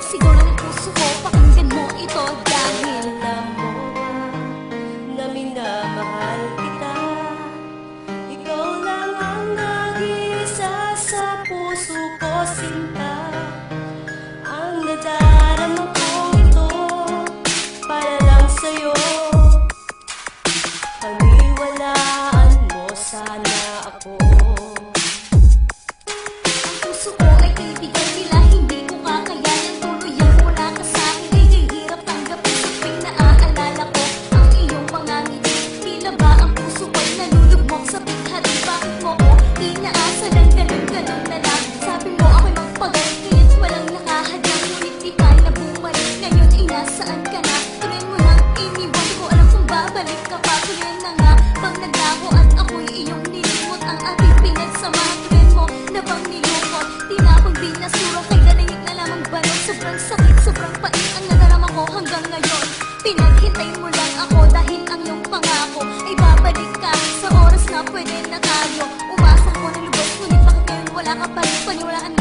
sigaw ng puso ko, pakinggan mo ito dahil alam mo ba na minamahal kita? Ikaw lang ang nag-iisa sa puso ko, sinta. Ang nadarama ko ito para lang sa'yo. Paniwalaan mo sana ako. ang puso ko ay kaibigan nila. Hindi ko kakayanan tuluyan, wala ka sa'kin ay hirap tanggapin. Sa tuwing naaalala ko ang iyong mga ngiti, tila ba ang puso ko'y nalulugmok sa pighati? Bakit mo ko inaasa ng ganun-ganun na lang? Sabi mo ako'y magpagaling, kaya't walang nakahadang. Ngunit di ka na bumalik, ngayon ay nasaan ka na? Tuloy mo nang iniwan, di ko alam kung babalik ka pa. Tuloy na nga bang naglaho at ako'y iyong nilimot? Ang ating pinagsamahan, tuloy mo na bang nilukot? Di na akong binasura, kay nanayig na lamang balot. Sobrang sakit, sobrang pait ang nadarama ko hanggang ngayon. Pinaghintay mo lang ako dahil ang iyong pangako ay babalik ka sa oras na pwede na tayo. Umasa ko na lubos, ngunit bakit ngayon wala ka pa rin? Paniwalaan